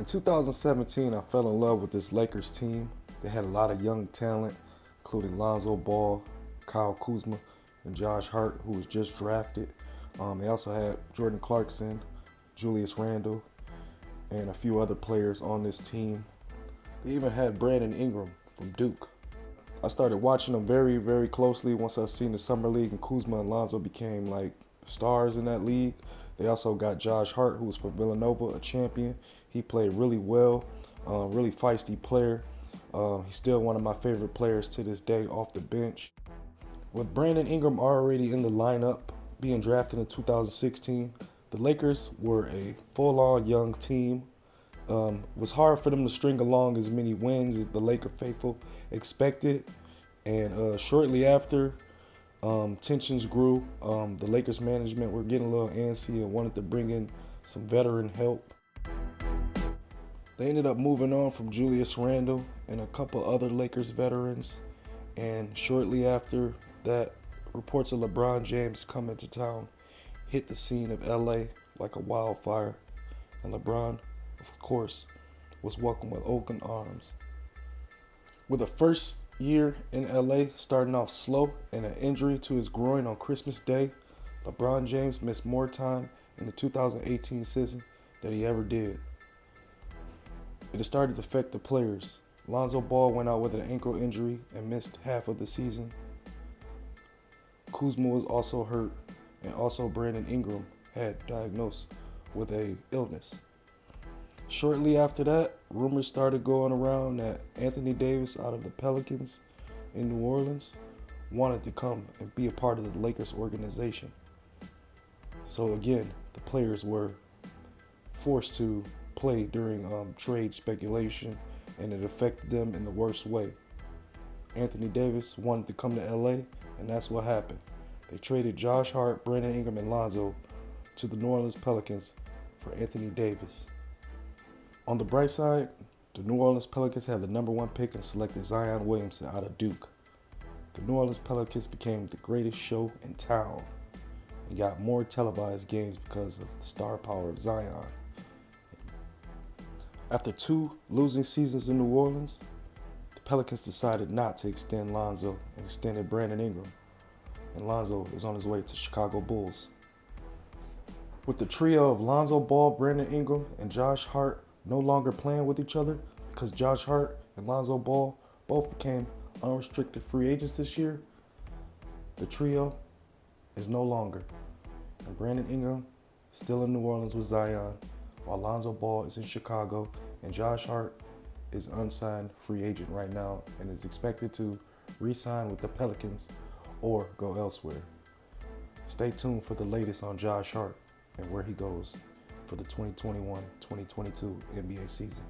In 2017, I fell in love with this Lakers team. They had a lot of young talent, including Lonzo Ball, Kyle Kuzma, and Josh Hart, who was just drafted. They also had Jordan Clarkson, Julius Randle, and a few other players on this team. They even had Brandon Ingram from Duke. I started watching them very, very closely once I seen the Summer League and Kuzma and Lonzo became like stars in that league. They also got Josh Hart, who was from Villanova, a champion. He played really well, really feisty player. He's still one of my favorite players to this day off the bench. With Brandon Ingram already in the lineup, being drafted in 2016, the Lakers were a full-on young team. It was hard for them to string along as many wins as the Laker faithful expected. And shortly after, tensions grew. The Lakers management were getting a little antsy and wanted to bring in some veteran help. They ended up moving on from Julius Randle and a couple other Lakers veterans. And shortly after that, reports of LeBron James coming to town hit the scene of LA like a wildfire. And LeBron, of course, was welcomed with open arms. With the first year in LA starting off slow and an injury to his groin on Christmas Day, LeBron James missed more time in the 2018 season than he ever did. It has started to affect the players. Lonzo Ball went out with an ankle injury and missed half of the season. Kuzma was also hurt, and also Brandon Ingram had diagnosed with an illness. Shortly after that, rumors started going around that Anthony Davis out of the Pelicans in New Orleans wanted to come and be a part of the Lakers organization. So again, the players were forced to play during trade speculation, and it affected them in the worst way. Anthony Davis wanted to come to LA, and that's what happened. They traded Josh Hart, Brandon Ingram, and Lonzo to the New Orleans Pelicans for Anthony Davis. On the bright side, the New Orleans Pelicans had the #1 pick and selected Zion Williamson out of Duke. The New Orleans Pelicans became the greatest show in town and got more televised games because of the star power of Zion. After 2 losing seasons in New Orleans, the Pelicans decided not to extend Lonzo and extended Brandon Ingram. And Lonzo is on his way to Chicago Bulls. With the trio of Lonzo Ball, Brandon Ingram, and Josh Hart no longer playing with each other because Josh Hart and Lonzo Ball both became unrestricted free agents this year, the trio is no longer. And Brandon Ingram is still in New Orleans with Zion, while Lonzo Ball is in Chicago, and Josh Hart is unsigned free agent right now and is expected to re-sign with the Pelicans or go elsewhere. Stay tuned for the latest on Josh Hart and where he goes for the 2021-2022 NBA season.